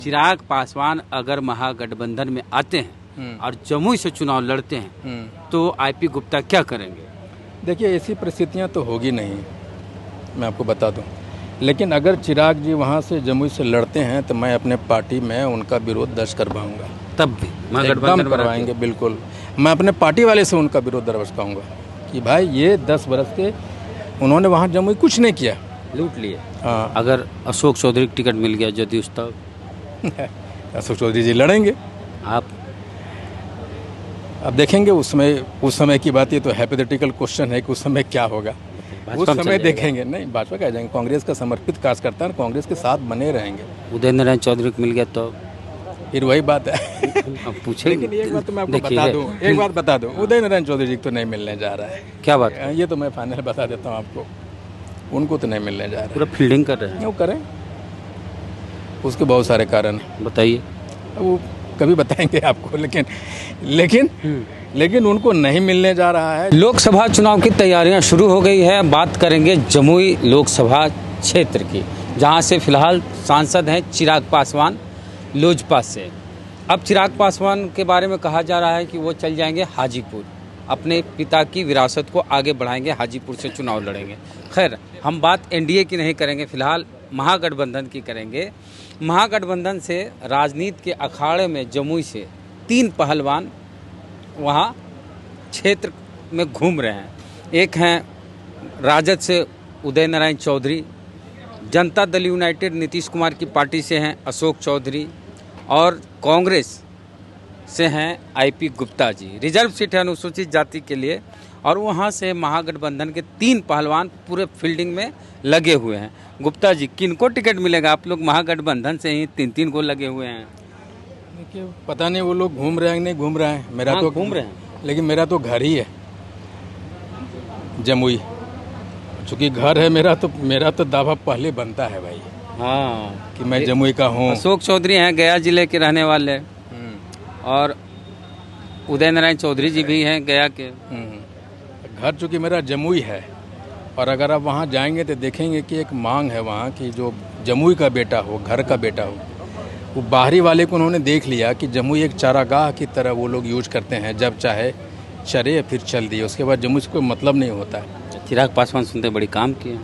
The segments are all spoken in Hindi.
चिराग पासवान अगर महागठबंधन में आते हैं और जमुई से चुनाव लड़ते हैं तो आईपी गुप्ता क्या करेंगे? देखिए, ऐसी परिस्थितियां तो होगी नहीं, मैं आपको बता दूं। लेकिन अगर चिराग जी वहां से जमुई से लड़ते हैं तो मैं अपने पार्टी में उनका विरोध दर्ज करवाऊंगा। तब भी एकदम करवाएंगे, बिल्कुल। मैं अपने पार्टी वाले से उनका विरोध दर्ज कराऊंगा कि भाई ये 10 बरस के उन्होंने वहाँ जमुई कुछ नहीं किया, लूट लिए। हाँ। अगर अशोक चौधरी को टिकट मिल गया जदयू तब अशोक चौधरी जी लड़ेंगे। आप अब देखेंगे उस समय की बात। ये तो हाइपोथेटिकल क्वेश्चन है कि उस समय क्या होगा, उस समय देखेंगे। नहीं, भाजपा क्या जाएंगे, कांग्रेस का समर्पित कार्यकर्ता है, कांग्रेस के साथ बने रहेंगे। उदय नारायण चौधरी को मिल गया तो फिर वही बात है। अब पूछेंगे। लेकिन एक बात तो मैं आपको बता दूं, उदय नारायण चौधरी जी तो नहीं मिलने जा रहा है। क्या बात? ये तो मैं फाइनल बता देता हूँ आपको, उनको तो नहीं मिलने जा रहा है। पूरा फील्डिंग कर रहे हैं। वो करें, उसके बहुत सारे कारण हैं, बताइए। वो कभी बताएंगे आपको। लेकिन उनको नहीं मिलने जा रहा है। लोकसभा चुनाव की तैयारियां शुरू हो गई है। बात करेंगे जमुई लोकसभा क्षेत्र की, जहां से फिलहाल सांसद हैं चिराग पासवान लोजपा से। अब चिराग पासवान के बारे में कहा जा रहा है कि वो चल जाएंगे हाजीपुर, अपने पिता की विरासत को आगे बढ़ाएंगे, हाजीपुर से चुनाव लड़ेंगे। खैर, हम बात एनडीए की नहीं करेंगे, फिलहाल महागठबंधन की करेंगे। महागठबंधन से राजनीति के अखाड़े में जमुई से 3 पहलवान वहाँ क्षेत्र में घूम रहे हैं। एक हैं राजद से उदय नारायण चौधरी, जनता दल यूनाइटेड नीतीश कुमार की पार्टी से हैं अशोक चौधरी, और कांग्रेस से हैं IP Gupta ji. Reserve seat है अनुसूचित जाति के लिए, और वहाँ से महागठबंधन के 3 पहलवान पूरे फील्डिंग में लगे हुए हैं। गुप्ता जी, किनको टिकट मिलेगा? आप लोग महागठबंधन से ही 3-3 को लगे हुए हैं। देखिए, पता नहीं वो लोग घूम रहे हैं नहीं घूम रहे हैं। मेरा तो घूम रहे हैं, लेकिन मेरा तो घर ही है जमुई। चूँकि घर है मेरा तो दावा पहले बनता है भाई, हाँ, कि मैं जमुई का हूँ। अशोक चौधरी हैं गया जिले के रहने वाले, और उदय नारायण चौधरी जी भी हैं गया के। घर चूँकि मेरा जमुई है, और अगर आप वहाँ जाएंगे तो देखेंगे कि एक मांग है वहाँ की जो जमुई का बेटा हो, घर का बेटा हो। वो बाहरी वाले को उन्होंने देख लिया कि जमुई एक चारागाह की तरह वो लोग यूज करते हैं, जब चाहे चरे या फिर चल दिए, उसके बाद जमुई से कोई मतलब नहीं होता है। चिराग पासवान सुनते बड़ी काम किए।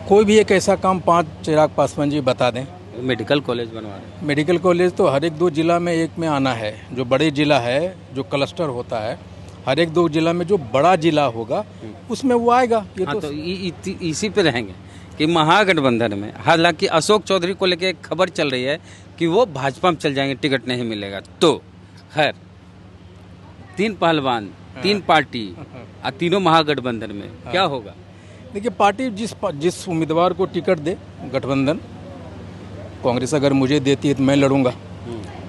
कोई भी एक ऐसा काम 5 चिराग पासवान जी बता दें। मेडिकल कॉलेज बनवा रहे हैं। मेडिकल कॉलेज तो हर एक 2 जिला में एक में आना है। जो बड़े जिला है, जो क्लस्टर होता है, हर एक 2 जिला में जो बड़ा जिला होगा उसमें वो आएगा। ये हाँ, तो इसी पे रहेंगे कि महागठबंधन में, हालांकि अशोक चौधरी को लेके एक खबर चल रही है कि वो भाजपा में चल जाएंगे, टिकट नहीं मिलेगा तो। खैर, 3 पहलवान, 3 पार्टी और तीनों महागठबंधन में क्या होगा? देखिए, पार्टी जिस उम्मीदवार को टिकट दे, गठबंधन कांग्रेस अगर मुझे देती है तो मैं लड़ूंगा।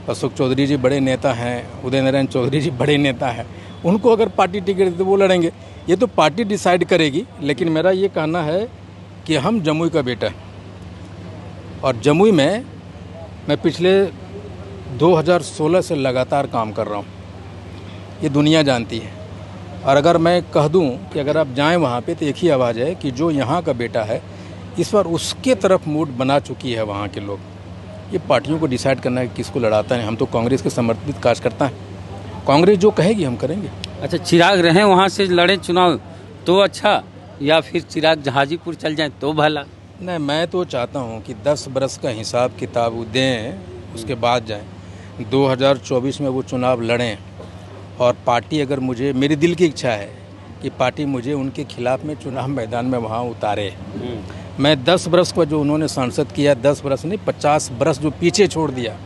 अशोक चौधरी जी बड़े नेता हैं, उदय नारायण चौधरी जी बड़े नेता हैं, उनको अगर पार्टी टिकट दे तो वो लड़ेंगे। ये तो पार्टी डिसाइड करेगी। लेकिन मेरा ये कहना है कि हम जमुई का बेटा, और जमुई में मैं पिछले 2016 से लगातार काम कर रहा हूँ, ये दुनिया जानती है। और अगर मैं कह दूं कि अगर आप जाएं वहाँ पे तो एक ही आवाज़ है कि जो यहाँ का बेटा है, इस बार उसके तरफ मूड बना चुकी है वहाँ के लोग। ये पार्टियों को डिसाइड करना है किसको लड़ाता है। हम तो कांग्रेस के समर्पित कार्यकर्ता हैं, कांग्रेस जो कहेगी हम करेंगे। अच्छा, चिराग रहें वहाँ से लड़े चुनाव तो अच्छा, या फिर चिराग हाजीपुर चल जाए तो भला? नहीं, मैं तो चाहता हूँ कि 10 बरस का हिसाब किताब वो दें, उसके बाद जाएं। 2024 में वो चुनाव लड़ें, और पार्टी अगर मुझे, मेरी दिल की इच्छा है कि पार्टी मुझे उनके खिलाफ में चुनाव मैदान में वहाँ उतारे। मैं 10 बरस को जो उन्होंने सांसद किया, 10 बरस नहीं 50 बरस जो पीछे छोड़ दिया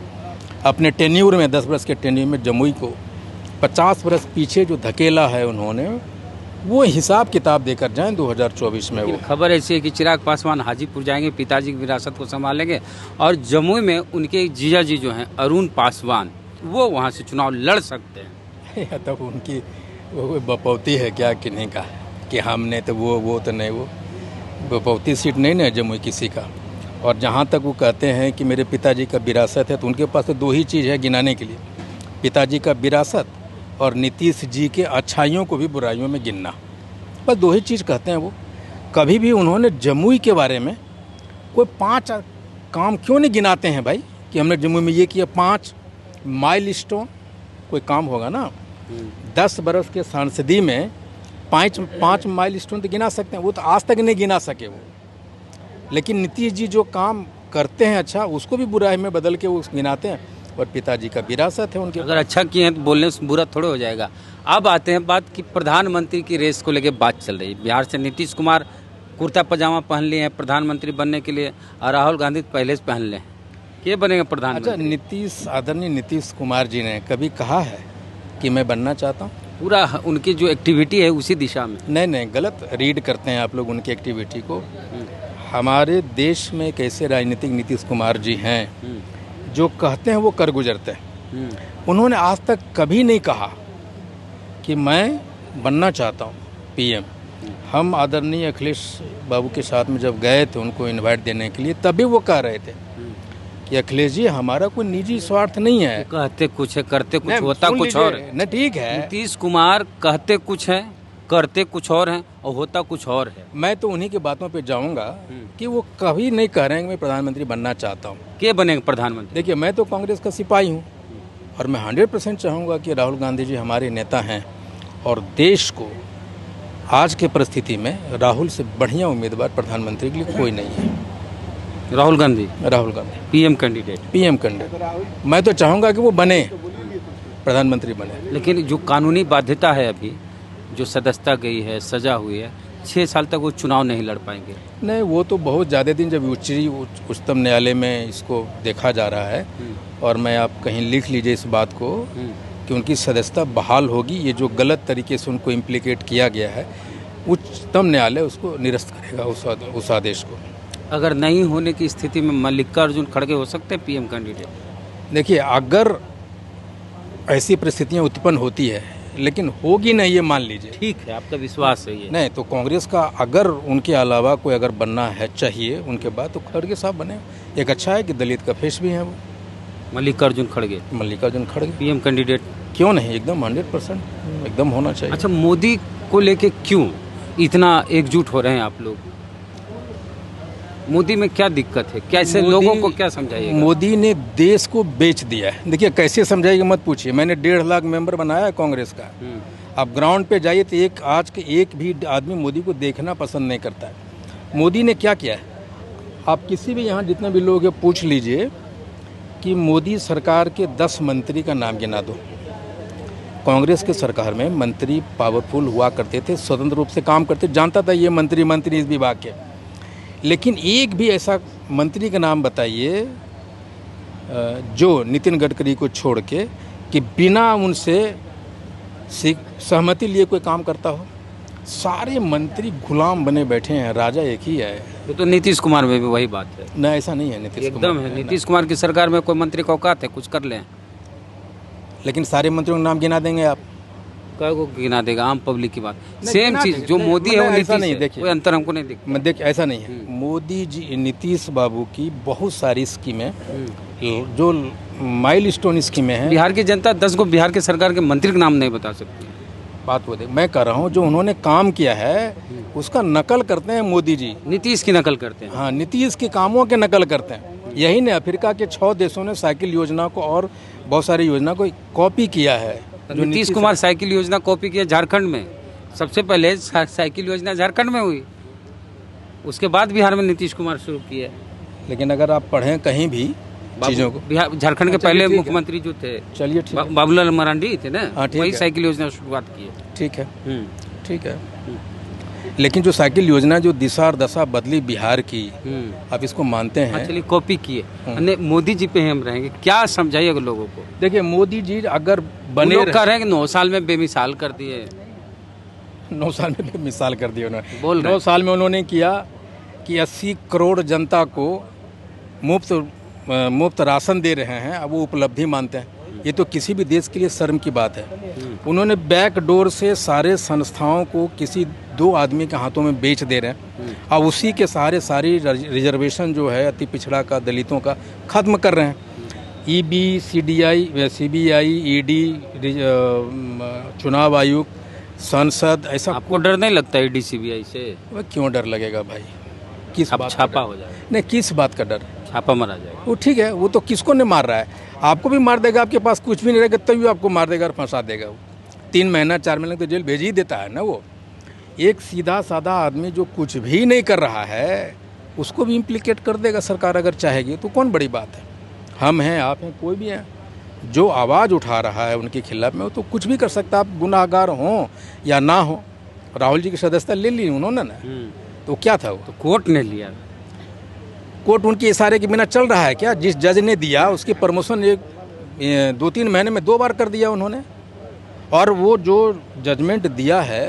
अपने टेन्यूर में, 10 बरस के टेन्यूर में जमुई को 50 बरस पीछे जो धकेला है उन्होंने, वो हिसाब किताब देकर जाएं 2024 में। वो खबर ऐसी है कि चिराग पासवान हाजीपुर जाएंगे, पिताजी की विरासत को संभालेंगे, और जमुई में उनके जीजा जी जो हैं अरुण पासवान, वो वहाँ से चुनाव लड़ सकते हैं। तब उनकी वो बपौती है क्या कि नहीं का कि हमने तो वो तो नहीं, वो बपौती सीट नहीं ना जमुई किसी का। और जहाँ तक वो कहते हैं कि मेरे पिताजी का विरासत है, तो उनके पास तो 2 ही चीज़ है गिनाने के लिए, पिताजी का विरासत और नीतीश जी के अच्छाइयों को भी बुराइयों में गिनना। बस 2 ही चीज़ कहते हैं वो। कभी भी उन्होंने जमुई के बारे में कोई 5 काम क्यों नहीं गिनाते हैं भाई कि हमने जम्मू में ये किया। 5 माइलस्टोन कोई काम होगा ना, 10 बरस के सांसदी में 5 माइलस्टोन तो गिना सकते हैं, वो तो आज तक नहीं गिना सके वो। लेकिन नीतीश जी जो काम करते हैं अच्छा, उसको भी बुराई में बदल के वो गिनाते हैं। और पिताजी का विरासत है उनके। अगर अच्छा किए हैं तो बोलने से बुरा थोड़ा हो जाएगा। अब आते हैं बात कि प्रधानमंत्री की रेस को लेकर बात चल रही है। बिहार से नीतीश कुमार कुर्ता पजामा पहन लिए हैं प्रधानमंत्री बनने के लिए, और राहुल गांधी पहले से पहन ले हैं। ये बनेगा प्रधानमंत्री? अच्छा, आदरणीय नीतीश कुमार जी ने कभी कहा है कि मैं बनना चाहता हूँ? पूरा उनकी जो एक्टिविटी है उसी दिशा में। नहीं, गलत रीड करते हैं आप लोग उनकी एक्टिविटी को। हमारे देश में एक ऐसे राजनीतिक नीतीश कुमार जी हैं जो कहते हैं वो कर गुजरते हैं। उन्होंने आज तक कभी नहीं कहा कि मैं बनना चाहता हूँ पीएम। हम आदरणीय अखिलेश बाबू के साथ में जब गए थे उनको इनवाइट देने के लिए, तभी वो कह रहे थे कि अखिलेश जी हमारा कोई निजी स्वार्थ नहीं है। कहते कुछ है, करते कुछ, होता कुछ और है। न ठीक है, नीतीश कुमार कहते कुछ है, करते कुछ और हैं और होता कुछ और है। मैं तो उन्हीं की बातों पे जाऊंगा कि वो कभी नहीं कह रहे हैं कि मैं प्रधानमंत्री बनना चाहता हूँ। क्या बनेगा प्रधानमंत्री? देखिए, मैं तो कांग्रेस का सिपाही हूँ और मैं 100% चाहूँगा कि राहुल गांधी जी हमारे नेता हैं, और देश को आज के परिस्थिति में राहुल से बढ़िया उम्मीदवार प्रधानमंत्री के लिए कोई नहीं है। Rahul Gandhi PM candidate. मैं तो चाहूँगा कि वो बने, प्रधानमंत्री बने। लेकिन जो कानूनी बाध्यता है, अभी जो सदस्यता गई है, सजा हुई है, 6 साल तक वो चुनाव नहीं लड़ पाएंगे। नहीं, वो तो बहुत ज़्यादा दिन जब उच्चतम न्यायालय में इसको देखा जा रहा है, और मैं आप कहीं लिख लीजिए इस बात को कि उनकी सदस्यता बहाल होगी। ये जो गलत तरीके से उनको इम्प्लीकेट किया गया है, उच्चतम न्यायालय उसको निरस्त करेगा उस आदेश को। अगर नहीं होने की स्थिति में मल्लिकार्जुन खड़गे हो सकते हैं पीएम कैंडिडेट? देखिए, अगर ऐसी परिस्थितियाँ उत्पन्न होती है, लेकिन होगी नहीं, ये मान लीजिए। ठीक है, आपका विश्वास है ये? नहीं तो कांग्रेस का अगर उनके अलावा कोई अगर बनना है चाहिए उनके बाद, तो खड़गे साहब बने। एक अच्छा है कि दलित का फेस भी है वो, मल्लिकार्जुन खड़गे पीएम कैंडिडेट। क्यों नहीं, एकदम 100% एकदम होना चाहिए। अच्छा, मोदी को लेके क्यों इतना एकजुट हो रहे हैं आप लोग? मोदी में क्या दिक्कत है? कैसे लोगों को क्या समझाइएगा? मोदी ने देश को बेच दिया है। देखिए, कैसे समझाइएगा मत पूछिए। मैंने 1.5 लाख मेंबर बनाया है कांग्रेस का। आप ग्राउंड पे जाइए तो आज के एक भी आदमी मोदी को देखना पसंद नहीं करता है। मोदी ने क्या किया है, आप किसी भी यहाँ जितने भी लोग हैं पूछ लीजिए कि मोदी सरकार के 10 मंत्री का नाम गिना दो। कांग्रेस के सरकार में मंत्री पावरफुल हुआ करते थे, स्वतंत्र रूप से काम करते, जानता था ये मंत्री इस विभाग के। लेकिन एक भी ऐसा मंत्री का नाम बताइए जो नितिन गडकरी को छोड़ के कि बिना उनसे सहमति लिए कोई काम करता हो। सारे मंत्री गुलाम बने बैठे हैं, राजा एक ही है। तो नीतीश कुमार में भी वही बात है ना? ऐसा नहीं है, नीतीश एकदम है। नीतीश कुमार की सरकार में कोई मंत्री का औकात है कुछ कर लें? लेकिन सारे मंत्रियों का नाम गिना देंगे आप? कई को गिना देगा? आम पब्लिक की बात सेम चीज जो मोदी है वो नीतीश नहीं। देखिए, कोई अंतर हमको नहीं दिखता। मैं देखिए, ऐसा नहीं है। मोदी जी, नीतीश बाबू की बहुत सारी स्कीमें जो माइलस्टोन स्कीमें हैं, बिहार की जनता 10 को बिहार के सरकार के मंत्री का नाम नहीं बता सकती। बात वो देख, मैं कह रहा हूँ जो उन्होंने काम किया है उसका नकल करते हैं मोदी जी। नीतीश की नकल करते हैं? हाँ, नीतीश के कामों के नकल करते हैं। यही ने अफ्रीका के 6 देशों ने साइकिल योजना को और बहुत सारी योजना को कॉपी किया है। जो नीतीश कुमार साइकिल योजना कॉपी किया झारखंड में, सबसे पहले साइकिल योजना झारखंड में हुई, उसके बाद बिहार में नीतीश कुमार शुरू किया। लेकिन अगर आप पढ़ें कहीं भी चीज़ों को, बिहार झारखंड के पहले मुख्यमंत्री जो थे, चलिए ठीक है, बाबूलाल मरांडी थे ना, वही साइकिल योजना शुरुआत की है। ठीक है। लेकिन जो साइकिल योजना जो दिशा और दशा बदली बिहार की, आप इसको मानते हैं? चलिए, कॉपी किए। मोदी जी पे हम रहेंगे, क्या समझाइएगा लोगों को? देखिए, मोदी जी अगर बने, लोग कह रहे हैं कि 9 साल में बेमिसाल कर दिए। 9 साल में बेमिसाल कर दिए उन्होंने। 9 साल में उन्होंने किया कि 80 करोड़ जनता को मुफ्त राशन दे रहे हैं, अब वो उपलब्धि मानते हैं। ये तो किसी भी देश के लिए शर्म की बात है। उन्होंने बैक डोर से सारे संस्थाओं को किसी 2 आदमी के हाथों में बेच दे रहे हैं, और उसी के सहारे सारी रिजर्वेशन जो है अति पिछड़ा का, दलितों का खत्म कर रहे हैं। EB, CBI, ED, चुनाव आयोग, संसद, ऐसा। आपको डर नहीं लगता ED CBI से? वह क्यों डर लगेगा भाई? किस बात छापा हो जाए? नहीं, किस बात का डर? छापा मारा जाएगा। वो ठीक है, वो तो किसको नहीं मार रहा है, आपको भी मार देगा, आपके पास कुछ भी नहीं रहेगा तभी आपको मार देगा और फंसा देगा। वो 3 महीना 4 महीने तो जेल भेज ही देता है ना। वो एक सीधा साधा आदमी जो कुछ भी नहीं कर रहा है उसको भी इम्प्लीकेट कर देगा सरकार अगर चाहेगी, तो कौन बड़ी बात है। हम हैं, आप हैं, कोई भी है जो आवाज़ उठा रहा है उनके खिलाफ में, वो तो कुछ भी कर सकता है, आप गुनाहगार हों या ना हो। राहुल जी की सदस्यता ले ली उन्होंने ना, तो क्या था वो, तो कोर्ट ने लिया। कोर्ट उनके इशारे के बिना चल रहा है क्या। जिस जज ने दिया उसकी प्रमोशन 2-3 महीने में 2 बार कर दिया उन्होंने। और वो जो जजमेंट दिया है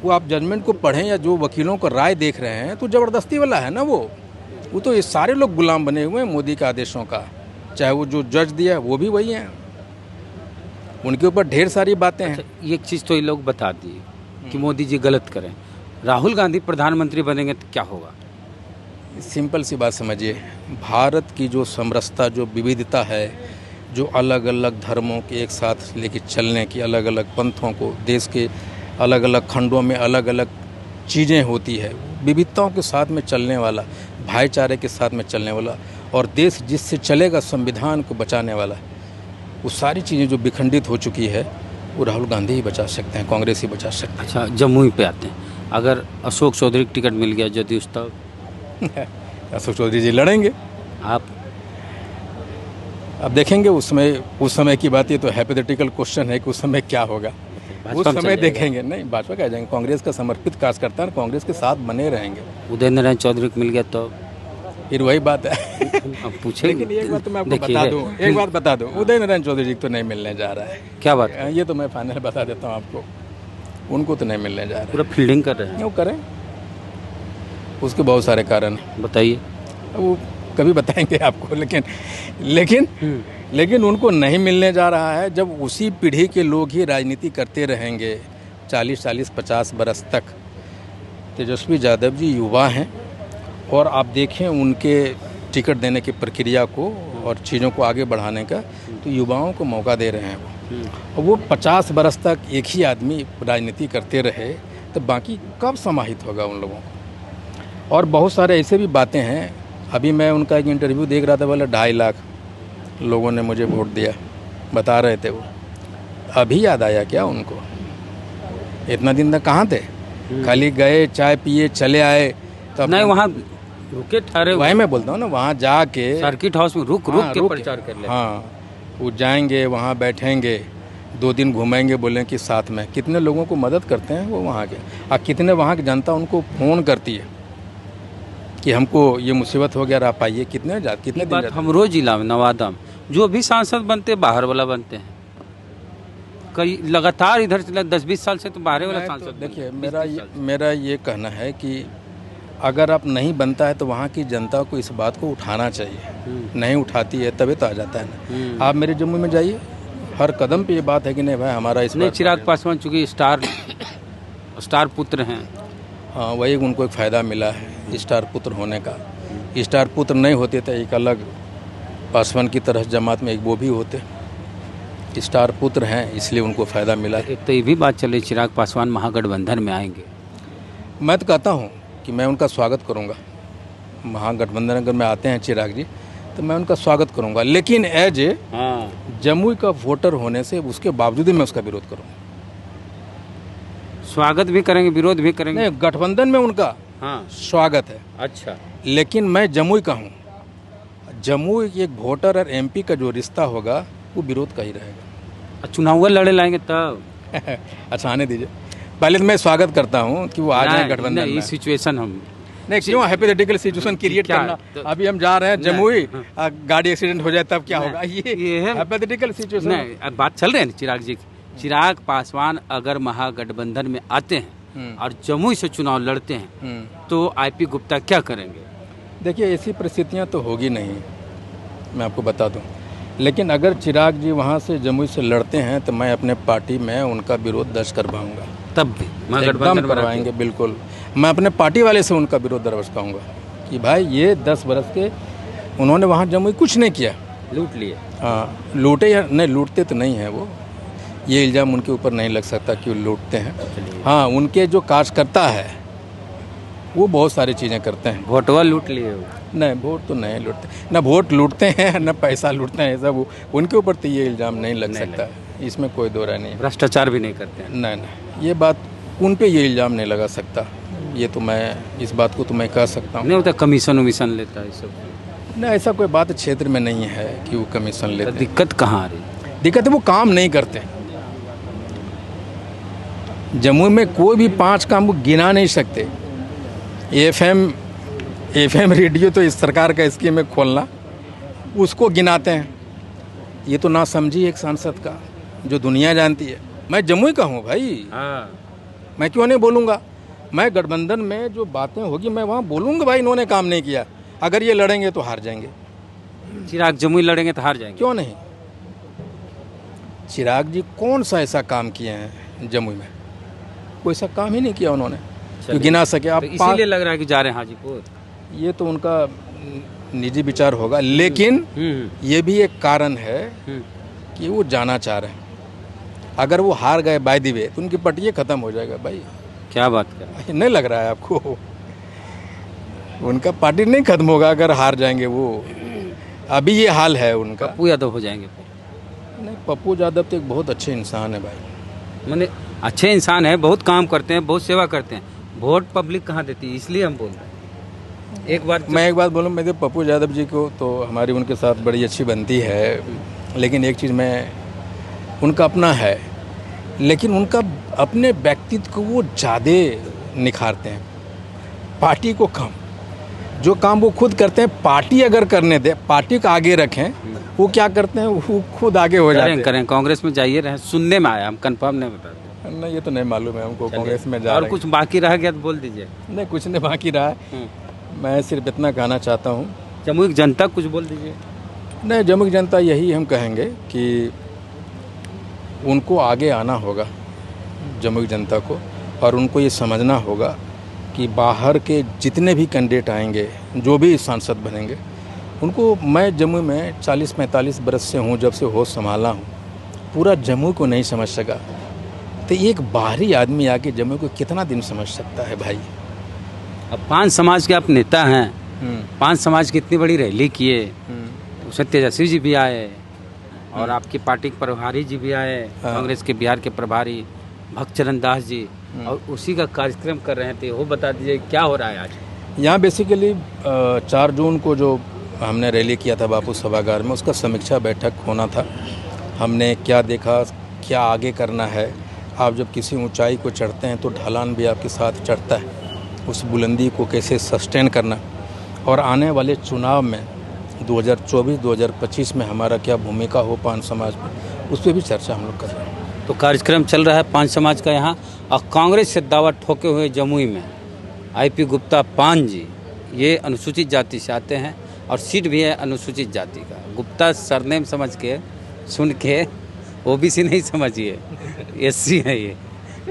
वो आप जजमेंट को पढ़ें या जो वकीलों को राय देख रहे हैं तो ज़बरदस्ती वाला है ना। वो तो ये सारे लोग गुलाम बने हुए हैं मोदी के आदेशों का। चाहे वो जो जज दिया है वो भी वही हैं, उनके ऊपर ढेर सारी बातें हैं। एक चीज़ तो ये लोग बता दिए कि मोदी जी गलत करें, राहुल गांधी प्रधानमंत्री बनेंगे तो क्या होगा। सिंपल सी बात समझिए, भारत की जो समरसता, जो विविधता है, जो अलग अलग धर्मों के एक साथ लेके चलने की, अलग अलग पंथों को, देश के अलग अलग खंडों में अलग अलग चीज़ें होती है, विविधताओं के साथ में चलने वाला, भाईचारे के साथ में चलने वाला, और देश जिससे चलेगा संविधान को बचाने वाला, वो सारी चीज़ें जो विखंडित हो चुकी है वो राहुल गांधी ही बचा सकते हैं, कांग्रेस ही बचा सकते हैं। अच्छा, जमुई पे आते हैं, अगर अशोक चौधरी को टिकट मिल गया जदयू तब अशोक चौधरी जी लड़ेंगे। आप अब देखेंगे उस समय की बात। ये तो हाइपोथेटिकल क्वेश्चन है कि उस समय क्या होगा, उस समय देखेंगे। नहीं, भाजपा क्या जाएंगे, कांग्रेस का समर्पित कार्यकर्ता है, कांग्रेस के साथ बने रहेंगे। उदय नारायण चौधरी को मिल गया तो फिर वही बात है। अब पूछेंगे। लेकिन एक बात तो मैं आपको बता दूं, उदय नारायण चौधरी जी तो नहीं मिलने जा रहा है। क्या बात, ये तो मैं फाइनल बता देता हूँ आपको, उनको तो नहीं मिलने जा रहा है। पूरा फील्डिंग कर रहे हैं। वो करें, उसके बहुत सारे कारण हैं, बताइए। वो कभी बताएंगे आपको। लेकिन उनको नहीं मिलने जा रहा है। जब उसी पीढ़ी के लोग ही राजनीति करते रहेंगे 40-50 बरस तक। तेजस्वी यादव जी युवा हैं और आप देखें उनके टिकट देने की प्रक्रिया को और चीज़ों को आगे बढ़ाने का, तो युवाओं को मौका दे रहे हैं और वो 50 बरस तक एक ही आदमी राजनीति करते रहे तो बाकी कब समाहित होगा उन लोगों को। और बहुत सारे ऐसे भी बातें हैं। अभी मैं उनका एक इंटरव्यू देख रहा था, बोला 2.5 लाख लोगों ने मुझे वोट दिया, बता रहे थे वो। अभी याद आया क्या उनको? इतना दिन तक कहाँ थे? खाली गए, चाय पिए, चले आए। तो नहीं, वहाँ रुके ठहरे, वही मैं बोलता हूँ ना, वहाँ जाके सर्किट हाउस में रुक के प्रचार कर ले। हाँ, वो जाएंगे, वहाँ बैठेंगे, 2 दिन घूमेंगे, बोलें कि साथ में। कितने लोगों को मदद करते हैं वो वहाँ के, और कितने वहाँ की जनता उनको फ़ोन करती है कि हमको ये मुसीबत हो गया, आप आइए। कितने दिन हमरो जिला में नवादा में जो भी सांसद बनते बाहर वाला बनते हैं, कई लगातार इधर 10-20 साल से तो बाहर वाला सांसद। देखिए, मेरा ये कहना है कि अगर आप नहीं बनता है तो वहाँ की जनता को इस बात को उठाना चाहिए। नहीं उठाती है तभी तो आ जाता है ना। आप मेरे जम्मू में जाइए, हर कदम पे ये बात है कि नहीं भाई हमारा इस नहीं। चिराग पासवान चूँकि स्टार पुत्र हैं, हाँ, वही उनको एक फ़ायदा मिला है स्टार पुत्र होने का। स्टार पुत्र नहीं होते तो एक अलग पासवान की तरह जमात में एक वो भी होते। स्टार पुत्र हैं इसलिए उनको फ़ायदा मिला। एक तो ये भी बात चल रही चिराग पासवान महागठबंधन में आएंगे। मैं तो कहता हूँ कि मैं उनका स्वागत करूँगा। महागठबंधन अगर में आते हैं चिराग जी तो मैं उनका स्वागत करूँगा, लेकिन एज ए जमुई का वोटर होने से उसके बावजूद ही मैं उसका विरोध करूँगा। स्वागत भी करेंगे, विरोध भी करेंगे। नहीं, गठबंधन में उनका स्वागत है। अच्छा, लेकिन मैं जमुई का हूँ। जमुई एक वोटर और एमपी का जो रिश्ता होगा वो विरोध का ही रहेगा। चुनाव लड़े लाएंगे तब। अच्छा, आने दीजिए, पहले तो मैं स्वागत करता हूँ कि वो आ जाए गठबंधन में। सिचुएशन हम नहीं, क्यों हाइपोथेटिकल सिचुएशन क्रिएट करना। अभी हम जा रहे हैं जमुई, गाड़ी एक्सीडेंट हो जाए तब क्या होगा? ये हाइपोथेटिकल सिचुएशन नहीं। बात चल रही है चिराग जी की। चिराग पासवान अगर महागठबंधन में आते हैं और जमुई से चुनाव लड़ते हैं तो आईपी गुप्ता क्या करेंगे? देखिए, ऐसी परिस्थितियाँ तो होगी नहीं, मैं आपको बता दूं। लेकिन अगर चिराग जी वहाँ से जमुई से लड़ते हैं तो मैं अपने पार्टी में उनका विरोध दर्ज करवाऊंगा। तब भी एकदम करवाएंगे, बिल्कुल। मैं अपने पार्टी वाले से उनका विरोध दर्ज कराऊंगा कि भाई ये 10 बरस के उन्होंने वहाँ जमुई कुछ नहीं किया, लूट लिए। हाँ, लूटे या नहीं लूटते तो नहीं है वो, ये इल्ज़ाम उनके ऊपर नहीं लग सकता कि वो लूटते हैं। हाँ, उनके जो कार्यकर्ता है वो बहुत सारी चीज़ें करते हैं। वोटवा लूट लिए। नहीं, वोट तो नहीं लूटते, ना वोट लूटते हैं ना पैसा लूटते हैं, सब उनके ऊपर तो ये इल्ज़ाम नहीं लग सकता है, इसमें कोई दो राय नहीं है। भ्रष्टाचार भी नहीं करते हैं। नहीं नहीं, ये बात उन पे ये इल्ज़ाम नहीं लगा सकता, ये तो मैं इस बात को तो मैं कह सकता हूँ। नहीं होता कमीशन वमीशन लेता है ये सब, नहीं, ऐसा कोई बात क्षेत्र में नहीं है कि वो कमीशन तो लेते हैं। दिक्कत कहाँ आ रही? दिक्कत है वो काम नहीं करते। जमुई में कोई भी 5 काम वो गिना नहीं सकते। एफएम रेडियो तो इस सरकार का स्कीम है खोलना, उसको गिनाते हैं। ये तो ना समझी एक सांसद का, जो दुनिया जानती है। मैं जमुई का हूँ भाई, हाँ, मैं क्यों नहीं बोलूँगा? मैं गठबंधन में जो बातें होगी मैं वहाँ बोलूँगा भाई इन्होंने काम नहीं किया। अगर ये लड़ेंगे तो हार जाएंगे। चिराग जमुई लड़ेंगे तो हार जाएंगे। क्यों नहीं? चिराग जी कौन सा ऐसा काम किए हैं जमुई में? कोई ऐसा काम ही नहीं किया उन्होंने जो गिना सके आप। तो इसीलिए लग रहा है कि जा रहे हैं हाजीपुर। ये तो उनका निजी विचार होगा, लेकिन ये भी एक कारण है कि वो जाना चाह रहे हैं। अगर वो हार गए बाय द वे तो उनकी पटिया खत्म हो जाएगा भाई। क्या बात कर, नहीं लग रहा है आपको? उनका पार्टी नहीं खत्म होगा अगर हार जाएंगे वो। अभी ये हाल है उनका। पप्पू यादव हो जाएंगे? नहीं, पप्पू यादव तो एक बहुत अच्छे इंसान है भाई। मैंने अच्छे इंसान है, बहुत काम करते हैं, बहुत सेवा करते हैं। वोट पब्लिक कहाँ देती है, इसलिए हम बोल रहे हैं। एक बार मैं एक बात बोलूँ, मेरे पप्पू यादव जी को तो हमारी उनके साथ बड़ी अच्छी बनती है, लेकिन एक चीज़ मैं उनका अपना है, लेकिन उनका अपने व्यक्तित्व को वो ज़्यादा निखारते हैं, पार्टी को कम। जो काम वो खुद करते हैं पार्टी अगर करने दे, पार्टी को आगे रखें, वो क्या करते हैं वो खुद आगे हो जाते हैं। करें कांग्रेस में जाइए रहे, सुनने में आया, हम कंफर्म नहीं बताते। नहीं, ये तो नहीं मालूम है हमको कांग्रेस में जा और रहे कुछ बाकी रह गया तो बोल दीजिए। नहीं, कुछ नहीं बाकी रहा है। मैं सिर्फ इतना कहना चाहता हूँ, जमुई की जनता कुछ बोल दीजिए। नहीं, जमुई की जनता यही हम कहेंगे कि उनको आगे आना होगा, जमुई की जनता को, और उनको ये समझना होगा कि बाहर के जितने भी कैंडिडेट आएंगे, जो भी सांसद बनेंगे, उनको मैं जमुई में 40-45 बरस से हूँ, जब से होश संभाला हूँ, पूरा जमुई को नहीं समझ सका। तो एक बाहरी आदमी आके जमुई को कितना दिन समझ सकता है भाई? अब 5 समाज के आप नेता हैं, 5 समाज की इतनी बड़ी रैली किए, उसमें तेजस्वी जी भी आए और आपकी पार्टी के प्रभारी जी भी आए, कांग्रेस के बिहार के प्रभारी भक्तचरण दास जी, और उसी का कार्यक्रम कर रहे थे। वो बता दीजिए क्या हो रहा है आज यहाँ? बेसिकली 4 जून को जो हमने रैली किया था बापू सभागार में, उसका समीक्षा बैठक होना था। हमने क्या देखा, क्या आगे करना है। आप जब किसी ऊंचाई को चढ़ते हैं तो ढलान भी आपके साथ चढ़ता है, उस बुलंदी को कैसे सस्टेन करना, और आने वाले चुनाव में 2024-2025 में हमारा क्या भूमिका हो 5 समाज में, उस पर भी चर्चा हम लोग कर रहे हैं। तो कार्यक्रम चल रहा है 5 समाज का यहाँ, और कांग्रेस से दावा ठोके हुए जमुई में आईपी गुप्ता पान जी, ये अनुसूचित जाति से आते हैं और सीट भी है अनुसूचित जाति का। गुप्ता सरनेम समझ के सुन के ओबीसी नहीं समझिए, एससी है ये।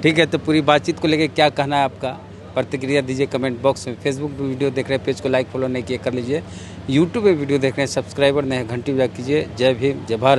ठीक है, तो पूरी बातचीत को लेके क्या कहना है आपका, प्रतिक्रिया दीजिए कमेंट बॉक्स में। फेसबुक पे वीडियो देख रहे हैं, पेज को लाइक फॉलो नहीं किए कर लीजिए। यूट्यूब पे वीडियो देख रहे हैं, सब्सक्राइबर नहीं है, घंटी बजा कीजिए। जय भीम, जय भारत।